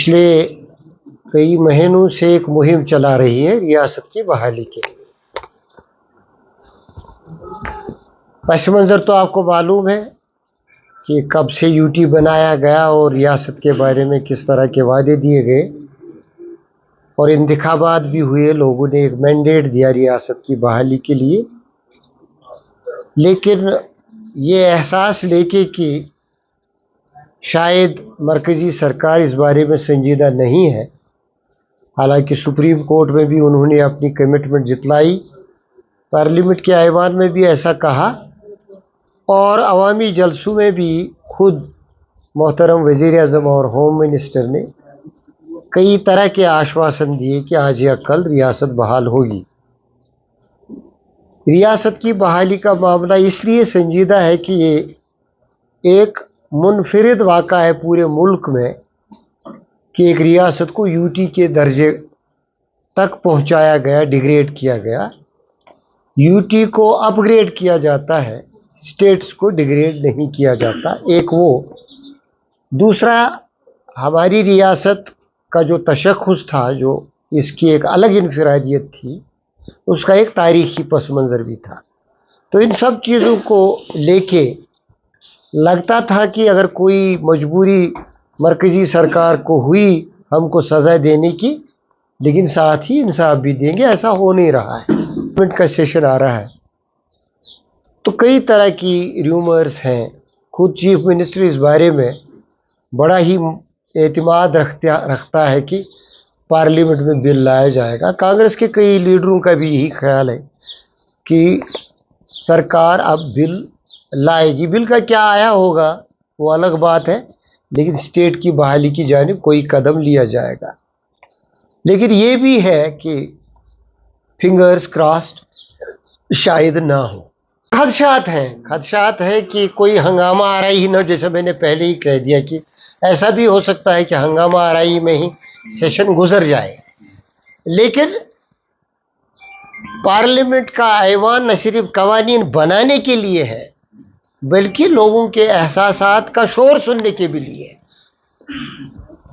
पिछले कई महीनों से एक मुहिम चला रही है रियासत की बहाली के लिए। पस मंज़र तो आपको मालूम है कि कब से यूटी बनाया गया और रियासत के बारे में किस तरह के वादे दिए गए और इंतखाबात भी हुए, लोगों ने एक मैंडेट दिया रियासत की बहाली के लिए। लेकिन ये एहसास लेके कि शायद मरकज़ी सरकार इस बारे में संजीदा नहीं है, हालांकि सुप्रीम कोर्ट में भी उन्होंने अपनी कमिटमेंट जितलाई, पार्लियामेंट के ऐवान में भी ऐसा कहा और अवामी जलसों में भी खुद मोहतरम वज़ीर आज़म और होम मिनिस्टर ने कई तरह के आश्वासन दिए कि आज या कल रियासत बहाल होगी। रियासत की बहाली का मामला इसलिए संजीदा है कि ये एक मुनफरिद वाक़ा है पूरे मुल्क में कि एक रियासत को यूटी के दर्जे तक पहुंचाया गया, डिग्रेड किया गया। यूटी को अपग्रेड किया जाता है, स्टेट्स को डिग्रेड नहीं किया जाता। एक वो, दूसरा हमारी रियासत का जो तशख़्ख़ुस था, जो इसकी एक अलग इनफरादियत थी, उसका एक तारीख़ी पस मंज़र भी था। तो इन सब चीज़ों को लेके लगता था कि अगर कोई मजबूरी मरकज़ी सरकार को हुई हमको सज़ा देने की, लेकिन साथ ही इंसाफ भी देंगे, ऐसा हो नहीं रहा है। पार्लियामेंट का सेशन आ रहा है तो कई तरह की र्यूमर्स हैं। खुद चीफ मिनिस्टर इस बारे में बड़ा ही एतमाद रखता है कि पार्लियामेंट में बिल लाया जाएगा। कांग्रेस के कई लीडरों का भी यही ख्याल है कि सरकार अब बिल लाएगी। बिल का क्या आया होगा वो अलग बात है, लेकिन स्टेट की बहाली की जानिब कोई कदम लिया जाएगा। लेकिन ये भी है कि फिंगर्स क्रॉस्ड शायद ना हो। खदशात है कि कोई हंगामा आराई ही ना, जैसे मैंने पहले ही कह दिया कि ऐसा भी हो सकता है कि हंगामा आराई में ही सेशन गुजर जाए। लेकिन पार्लियामेंट का ऐवान न सिर्फ कवानीन बनाने के लिए है, बल्कि लोगों के एहसासात का शोर सुनने के भी लिए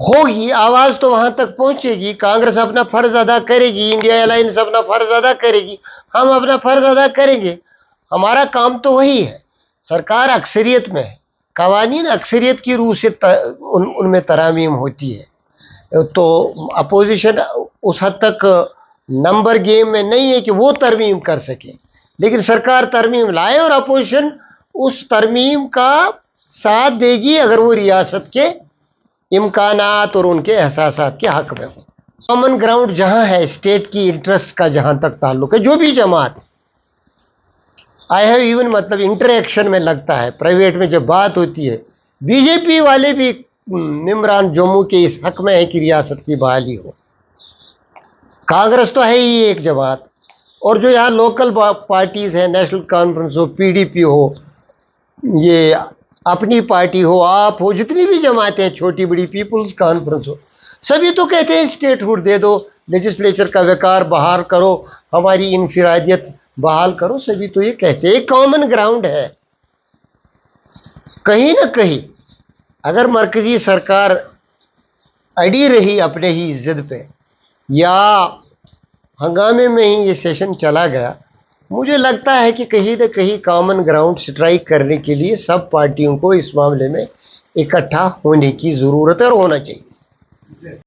होगी। आवाज़ तो वहाँ तक पहुँचेगी, कांग्रेस अपना फ़र्ज़ अदा करेगी, इंडिया अलायंस अपना फ़र्ज़ अदा करेगी, हम अपना फ़र्ज़ अदा करेंगे। हमारा काम तो वही है। सरकार अक्सरियत में है, कवानीन अक्सरियत की रूह से उनमें तरामीम होती है, तो अपोजिशन उस हद तक नंबर गेम में नहीं है कि वो तरमीम कर सके। लेकिन सरकार तरमीम लाए और अपोजिशन उस तरमीम का साथ देगी अगर वो रियासत के इम्कानात और उनके एहसासात के हक में हो। कॉमन ग्राउंड जहाँ है, स्टेट की इंटरेस्ट का जहाँ तक ताल्लुक है, जो भी जमात आई हैव इवन मतलब इंटरेक्शन में लगता है, प्राइवेट में जब बात होती है, बीजेपी वाले भी निमरान जम्मू के इस हक में है कि रियासत की बहाली हो। कांग्रेस तो है ही एक जमात, और जो यहाँ लोकल पार्टीज़ हैं, नेशनल कॉन्फ्रेंस हो, पीडीपी हो, ये अपनी पार्टी हो, आप हो, जितनी भी जमातें हैं, छोटी बड़ी, पीपुल्स कॉन्फ्रेंस हो, सभी तो कहते हैं स्टेटहुड दे दो, लेजिस्लेचर का वकार बहाल करो, हमारी इनफरादियत बहाल करो। सभी तो ये कहते हैं, एक कॉमन ग्राउंड है। कहीं ना कहीं अगर मरकज़ी सरकार अड़ी रही अपने ही जिद पे, या हंगामे में ही ये सेशन चला गया, मुझे लगता है कि कहीं ना कहीं कॉमन ग्राउंड स्ट्राइक करने के लिए सब पार्टियों को इस मामले में इकट्ठा होने की ज़रूरत है और होना चाहिए।